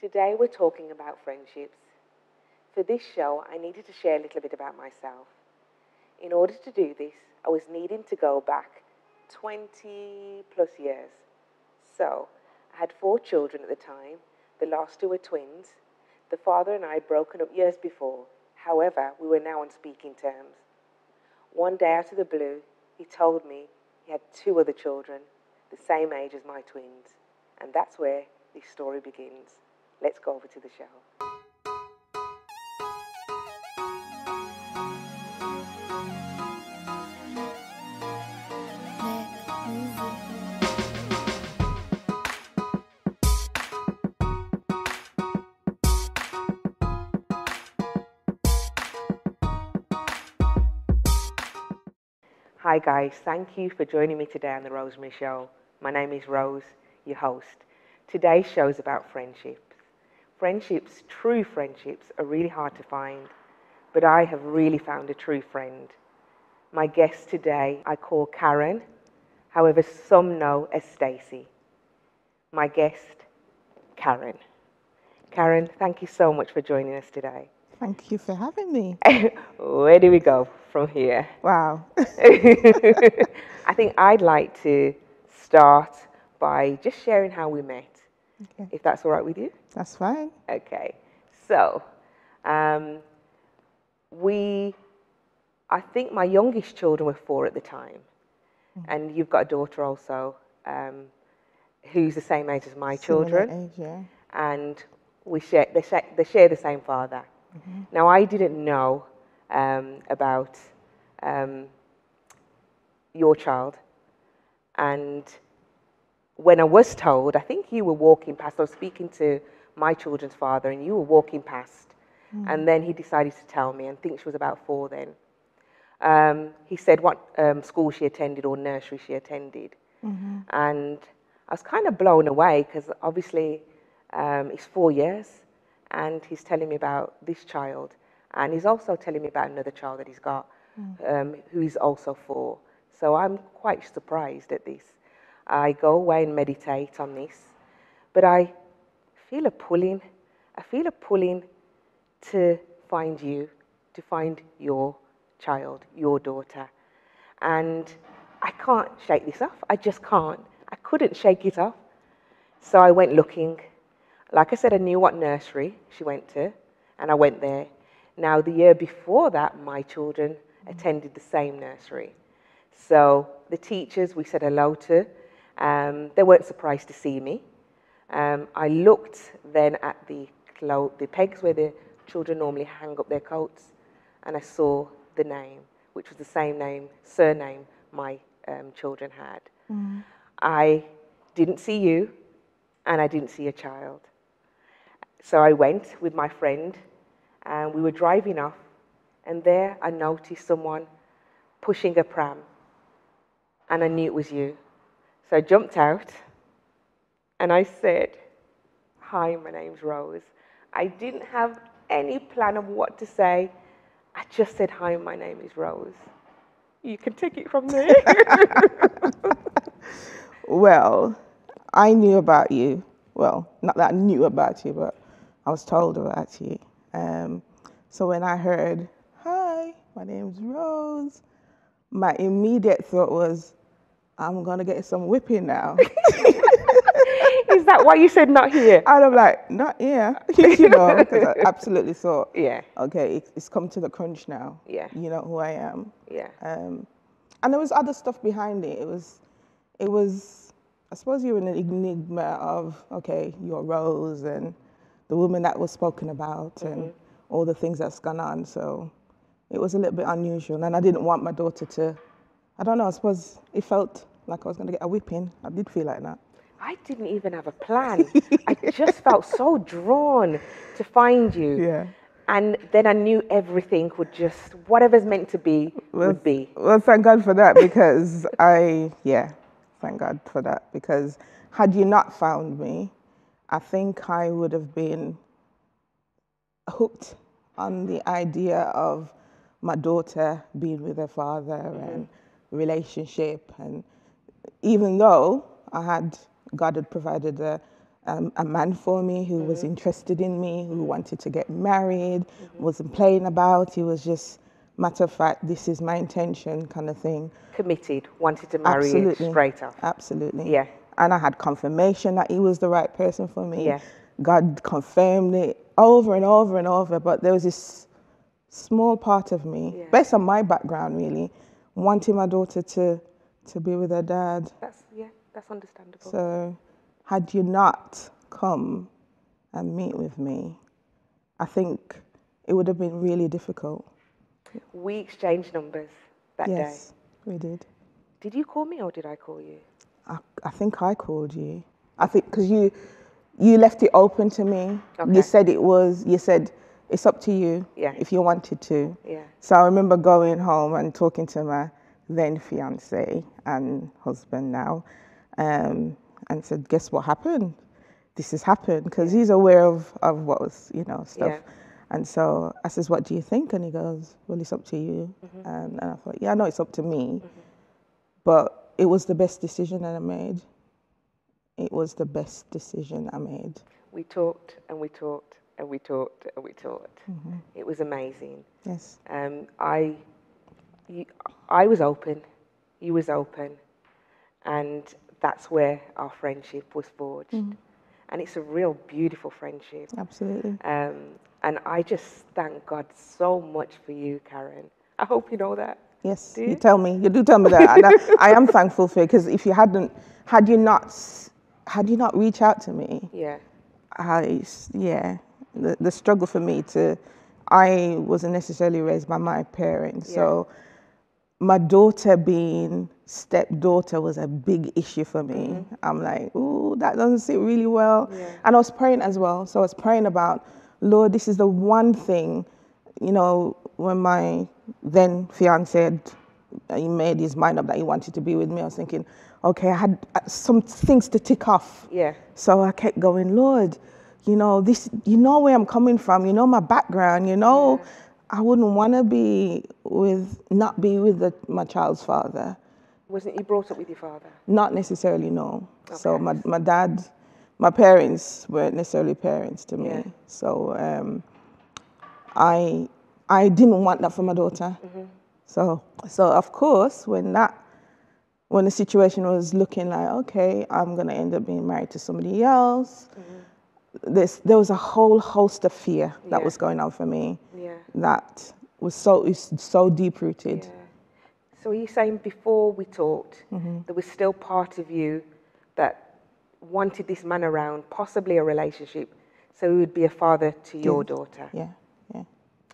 Today we're talking about friendships. For this show, I needed to share a little bit about myself. In order to do this, I was needing to go back 20 plus years. So, I had four children at the time. The last two were twins. The father and I had broken up years before. However, we were now on speaking terms. One day out of the blue, he told me he had two other children, the same age as my twins. And that's where this story begins. Let's go over to the show. Hi guys, thank you for joining me today on the Rosemary Show. My name is Rose, your host. Today's show is about friendships. Friendships, true friendships, are really hard to find, but I have really found a true friend. My guest today I call Karen, however some know as Stacey. My guest, Karen. Karen, thank you so much for joining us today. Thank you for having me. Where do we go from here? Wow. I think I'd like to start by just sharing how we met, Okay, if that's all right with you. that's fine. Okay. So, I think my youngest children were 4 at the time, and you've got a daughter also, who's the same age as my Similar children, age, yeah. and they share the same father. Now, I didn't know about your child, and when I was told, I think you were walking past, I was speaking to my children's father, and you were walking past, and then he decided to tell me, and I think she was about 4 then. He said what school she attended or nursery she attended, and I was kind of blown away because obviously it's 4 years, and he's telling me about this child, and he's also telling me about another child that he's got, who is also 4. So I'm quite surprised at this. I go away and meditate on this, but I feel a pulling. I feel a pulling to find you, to find your child, your daughter, and I can't shake this off. I just can't. I couldn't shake it off. So I went looking. Like I said, I knew what nursery she went to, and I went there. Now, the year before that, my children attended the same nursery. So the teachers we said hello to, they weren't surprised to see me. I looked then at the pegs where the children normally hang up their coats, and I saw the name, which was the same surname my children had. I didn't see you, and I didn't see a child. So I went with my friend, and we were driving off, and there I noticed someone pushing a pram, and I knew it was you. So I jumped out, and I said, "Hi, my name's Rose." I didn't have any plan of what to say. I just said, "Hi, my name is Rose." You can take it from there. Well, I knew about you. Well, not that I knew about you, but I was told about you. So when I heard, "Hi, my name's Rose," my immediate thought was, I'm going to get some whipping now. Is that why you said not here? And I'm like, not here, because I absolutely thought, Yeah, okay, it's come to the crunch now. Yeah. You know who I am. yeah. And there was other stuff behind it. It was, I suppose you're an enigma of, okay, you're Rose and the woman that was spoken about and all the things that's gone on. So it was a little bit unusual. And I didn't want my daughter to, I don't know, I suppose it felt like I was going to get a whipping. I did feel like that. I didn't even have a plan. I just felt so drawn to find you. Yeah. And then I knew everything would just, whatever's meant to be, would be. Well, thank God for that because thank God for that because had you not found me, I think I would have been hooked on the idea of my daughter being with her father and relationship. And even though God had provided a a man for me who was interested in me, who wanted to get married, wasn't playing about. He was just, matter of fact, this is my intention kind of thing. Committed, wanted to marry you straight up. Absolutely. Yeah. And I had confirmation that he was the right person for me. Yeah. God confirmed it over and over and over. But there was this small part of me, based on my background really, wanting my daughter to be with her dad. That's understandable. So had you not come and meet with me, I think it would have been really difficult. We exchanged numbers that day. Yes, we did. Did you call me or did I call you? I think I called you. I think because you left it open to me. Okay. You said it's up to you if you wanted to. Yeah. So I remember going home and talking to my then fiance and husband now, and said, guess what happened? This has happened, because he's aware of what was, stuff. Yeah. And so I says, what do you think? And he goes, well, it's up to you. And I thought, yeah, I know it's up to me, but it was the best decision that I made. It was the best decision I made. We talked and we talked and we talked and we talked. It was amazing. Yes. I was open, you was open, and that's where our friendship was forged. And it's a real beautiful friendship. Absolutely. And I just thank God so much for you, Karen. I hope you know that. Yes, you tell me. You do tell me that. And I am thankful for it, because if you had you not reached out to me, the struggle for me I wasn't necessarily raised by my parents, so my daughter being stepdaughter was a big issue for me. I'm like, ooh, that doesn't sit really well. And I was praying as well. So I was praying about, Lord, this is the one thing, when my then fiance he made his mind up that he wanted to be with me, I was thinking, okay, I had some things to tick off. So I kept going, Lord, this, where I'm coming from, my background, I wouldn't want to not be with my child's father. Wasn't you brought up with your father? Not necessarily, no. Okay. So my parents weren't necessarily parents to me. So I didn't want that for my daughter. So of course, when the situation was looking like, okay, I'm going to end up being married to somebody else, there was a whole host of fear that was going on for me that was so deep-rooted. So are you saying before we talked, there was still part of you that wanted this man around, possibly a relationship, so he would be a father to your daughter? Yeah.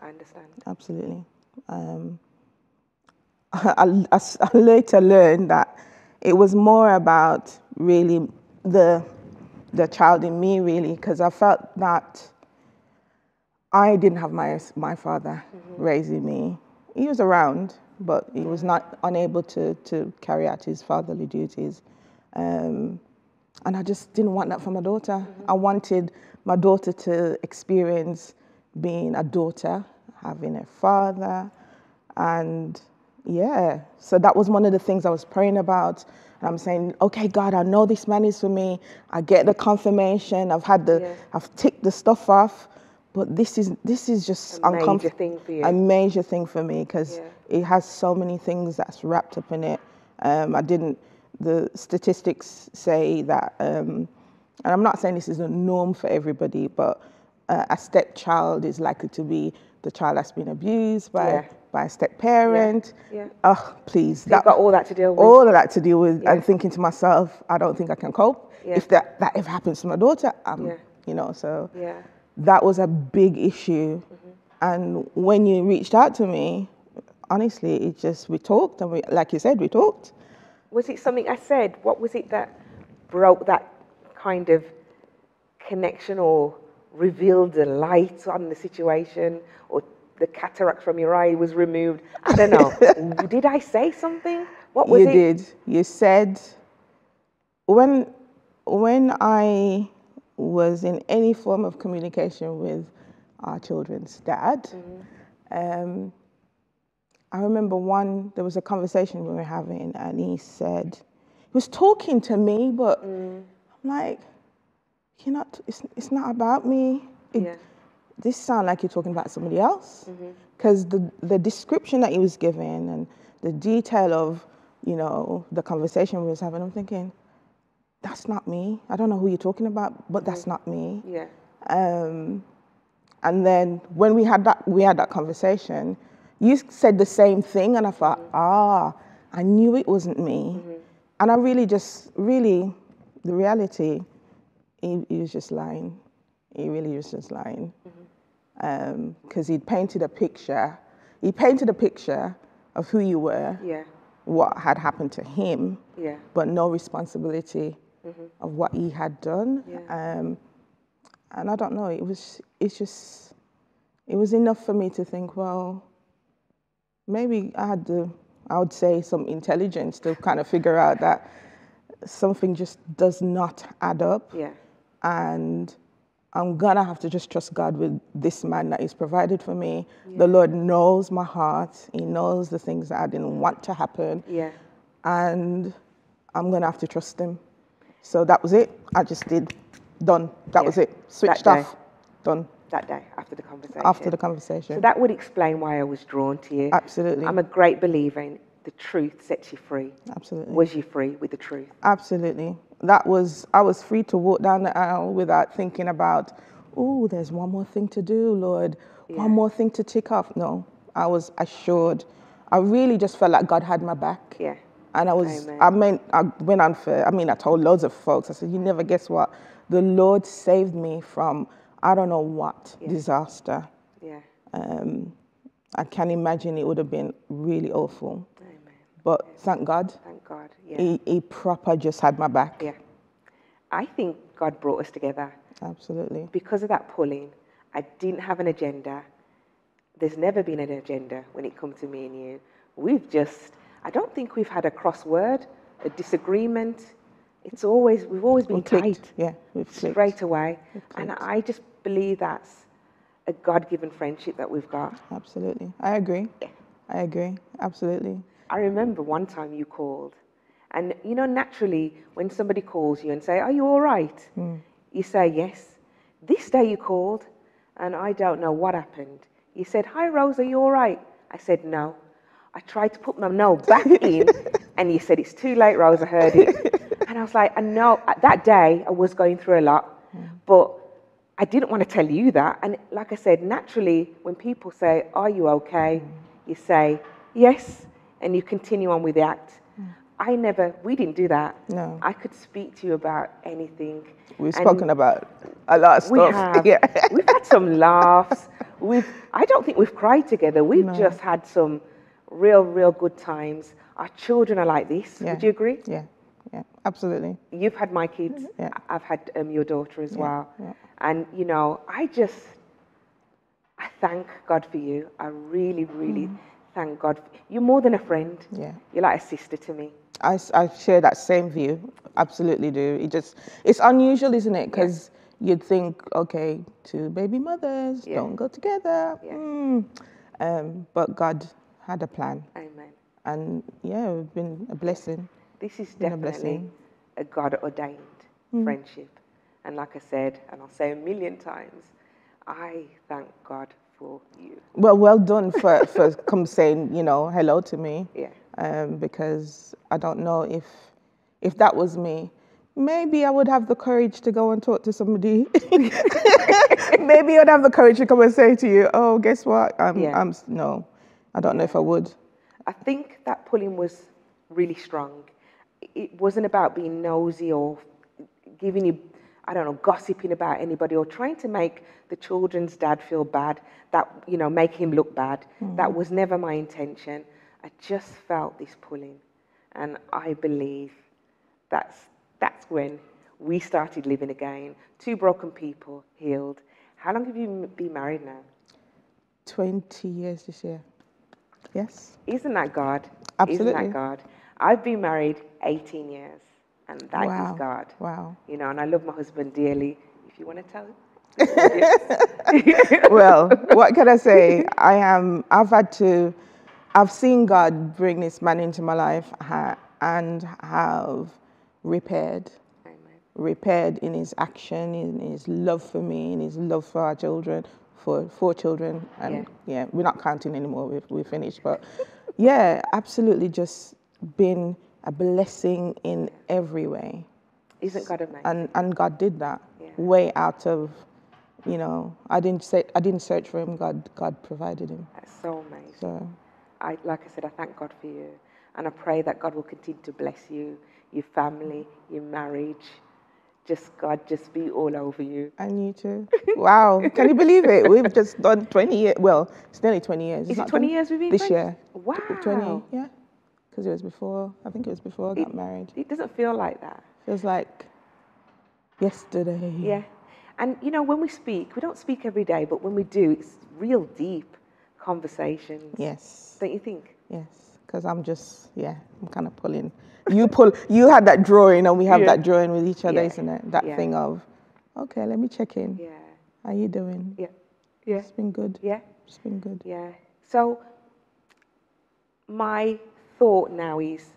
I understand. Absolutely. I later learned that it was more about really the child in me, really, because I felt that I didn't have my father raising me. He was around, but he was not unable to carry out his fatherly duties. And I just didn't want that for my daughter. I wanted my daughter to experience being a daughter, having a father, and so that was one of the things I was praying about. And I'm saying, okay, God, I know this man is for me. I get the confirmation. I've ticked the stuff off, but this is just a major thing for you. A major thing for me, because it has so many things that's wrapped up in it. The statistics say that, and I'm not saying this is a norm for everybody, but a stepchild is likely to be the child that's been abused by a step-parent. Oh, please. So you've got all that to deal with. All of that to deal with. And thinking to myself, I don't think I can cope. If that ever happens to my daughter, so that was a big issue. And when you reached out to me, honestly, we talked, and like you said, we talked. Was it something I said? What was it that broke that kind of connection, or revealed the light on the situation, or the cataract from your eye was removed? I don't know. Did I say something? What was it? You did. You said, when I was in any form of communication with our children's dad, I remember there was a conversation we were having, and he was talking to me, but I'm like, it's not about me. Yeah. This sounds like you're talking about somebody else. Because the description that he was giving and the detail of, the conversation we was having, I'm thinking, that's not me. I don't know who you're talking about, but that's not me. Yeah. And then when we had that conversation, you said the same thing, and I thought, I knew it wasn't me. And I really, the reality, he was just lying. He really was just lying. Because he'd painted a picture. He painted a picture of who you were, Yeah. what had happened to him, Yeah. but no responsibility of what he had done. Yeah. And I don't know, it was enough for me to think, well, maybe I would say some intelligence to kind of figure out that something just does not add up. Yeah. And I'm gonna have to just trust God with this man that He's provided for me. The Lord knows my heart. He knows the things that I didn't want to happen. Yeah. And I'm gonna have to trust Him. So that was it. I just did. Done. That was it. Switched That day. off. Done. That day after the conversation. After the conversation. So that would explain why I was drawn to you. Absolutely. I'm a great believer in the truth sets you free. Absolutely. Was you free with the truth? Absolutely. I was free to walk down the aisle without thinking about, oh, there's one more thing to do, Lord. One more thing to tick off. No, I was assured. I really just felt like God had my back. Yeah. And I told loads of folks, I said, you never guess what? The Lord saved me from, I don't know what, disaster. Yeah. I can imagine it would have been really awful. Amen. But thank God. Thank God. Yeah. He proper just had my back. Yeah. I think God brought us together. Absolutely. Because of that pulling, I didn't have an agenda. There's never been an agenda when it comes to me and you. I don't think we've had a crossword, a disagreement. We've always been tight. Yeah, we've clicked. Straight away. And I just believe that's a God-given friendship that we've got. Absolutely. I agree. Yeah. I agree. Absolutely. I remember one time you called. And, naturally, when somebody calls you and say, are you all right? You say, yes. This day you called, and I don't know what happened. You said, hi, Rose, are you all right? I said, no. I tried to put my no back in, and you said, it's too late, Rose, I heard it. And I was like, I know, that day I was going through a lot, but I didn't want to tell you that. And like I said, naturally, when people say, are you okay? You say, yes, and you continue on with the act. We didn't do that. No. I could speak to you about anything. We've spoken about a lot of stuff. We have. Yeah. We've had some laughs. I don't think we've cried together. We've just had some real good times. Our children are like this. Yeah. Would you agree? Yeah, absolutely. You've had my kids. Yeah. I've had your daughter as well. Yeah. And, I thank God for you. I really thank God. You're more than a friend. Yeah. You're like a sister to me. I share that same view. Absolutely do. It's unusual, isn't it? Because you'd think, okay, two baby mothers don't go together. Yeah. But God had a plan. Amen. And it's been a blessing. This is definitely a God-ordained friendship. And like I said, and I'll say a million times, I thank God for you. Well done for come saying, hello to me. Yeah. Because I don't know if that was me, maybe I would have the courage to go and talk to somebody. Maybe I'd have the courage to come and say to you, oh, guess what? No, I don't know if I would. I think that pulling was really strong. It wasn't about being nosy or giving you, gossiping about anybody or trying to make the children's dad feel bad, make him look bad. That was never my intention. I just felt this pulling, and I believe that's when we started living again. Two broken people healed. How long have you been married now? 20 years this year. Yes. Isn't that God? Absolutely. Isn't that God? I've been married 18 years, and that is God. Wow. And I love my husband dearly. If you want to tell him. Well, what can I say? I've seen God bring this man into my life and have repaired repaired in his action, in his love for me, in his love for our children, for 4 children. And yeah, we're not counting anymore, we're finished. But yeah, absolutely just been a blessing in every way. Isn't God amazing? And God did that way out of, I didn't search for him. God provided him. That's so amazing. So, like I said, I thank God for you, and I pray that God will continue to bless you, your family, your marriage. God just be all over you. And you too. Wow, can you believe it? We've just done 20 years. Well, it's nearly 20 years. Is it 20 years we've been this friends? year? Wow. 20, yeah. Because it was before. I think it was before I got married. It doesn't feel like that. Feels like yesterday. Yeah. And when we speak, we don't speak every day, but when we do, it's real deep conversations. Yes. Don't you think? Yes. Because I'm kind of pulling. You had that drawing, and we have that drawing with each other, isn't it? That thing of, okay, let me check in. Yeah. How you doing? Yeah. Yeah. It's been good. Yeah. It's been good. Yeah. So my thought now is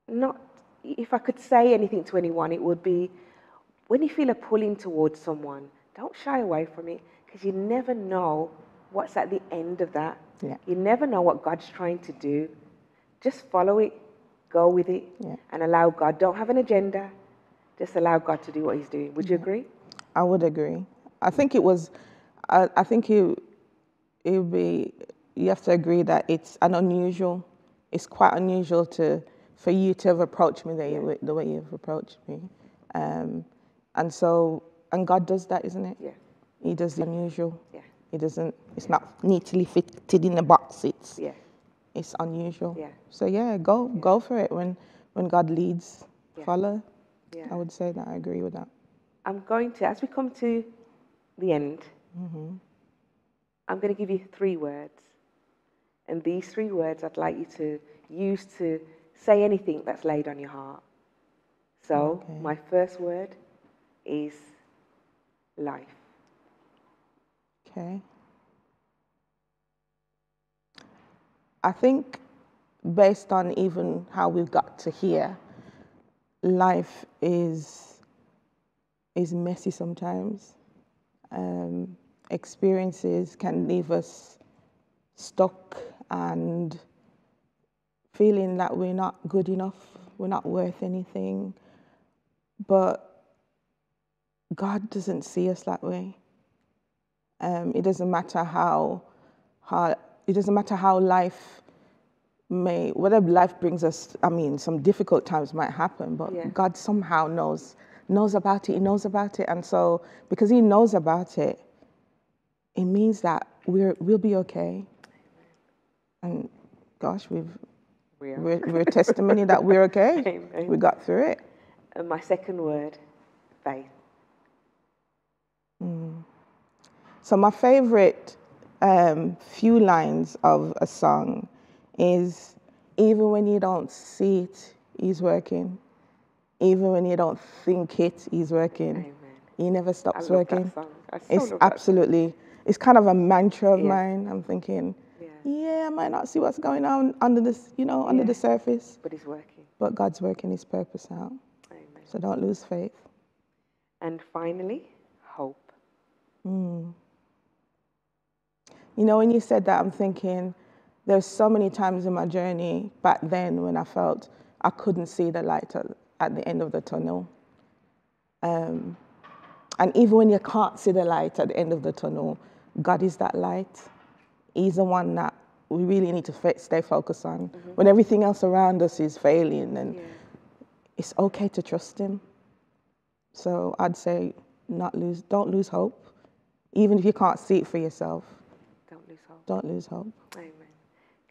not, if I could say anything to anyone, it would be, when you feel a pulling towards someone, don't shy away from it, because you never know what's at the end of that. Yeah. You never know what God's trying to do. Just follow it, go with it, and allow God. Don't have an agenda. Just allow God to do what he's doing. Would you agree? I would agree. I think it was, I think it would be, you have to agree that it's quite unusual for you to have approached me the way you've approached me. And God does that, isn't it? Yeah. He does the unusual. Yeah. It's not neatly fitted in a box. It's unusual. Yeah. So go for it. When God leads, follow. Yeah. I would say that I agree with that. I'm going to, as we come to the end, I'm going to give you 3 words. And these 3 words I'd like you to use to say anything that's laid on your heart. So my first word is life. Okay. I think based on even how we've got to here, life is messy sometimes. Experiences can leave us stuck and feeling that we're not good enough, we're not worth anything. But God doesn't see us that way. It doesn't matter how life whatever life brings us. I mean, some difficult times might happen, but God somehow knows about it. He knows about it, and so because He knows about it, it means that we'll be okay. And gosh, we're a testimony that we're okay. Amen. We got through it. And my second word, faith. So my favorite few lines of a song is, even when you don't see it, He's working. Even when you don't think it, He's working. Amen. He never stops I love working. That song. It's absolutely, it's kind of a mantra of mine. I'm thinking, I might not see what's going on under the surface. But He's working. But God's working His purpose out. Amen. So don't lose faith. And finally, hope. When you said that, I'm thinking, there's so many times in my journey back then when I felt I couldn't see the light at the end of the tunnel. And even when you can't see the light at the end of the tunnel, God is that light. He's the one that we really need to stay focused on. When everything else around us is failing, and it's okay to trust Him. So I'd say don't lose hope. Even if you can't see it for yourself. Don't lose hope. Don't lose hope. Amen.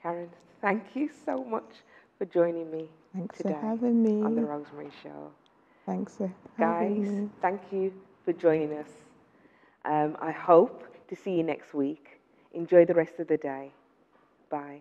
Karen, thank you so much for joining me today for having me on the Rosemary Show. Thanks for having me. Guys, thank you for joining us. I hope to see you next week. Enjoy the rest of the day. Bye.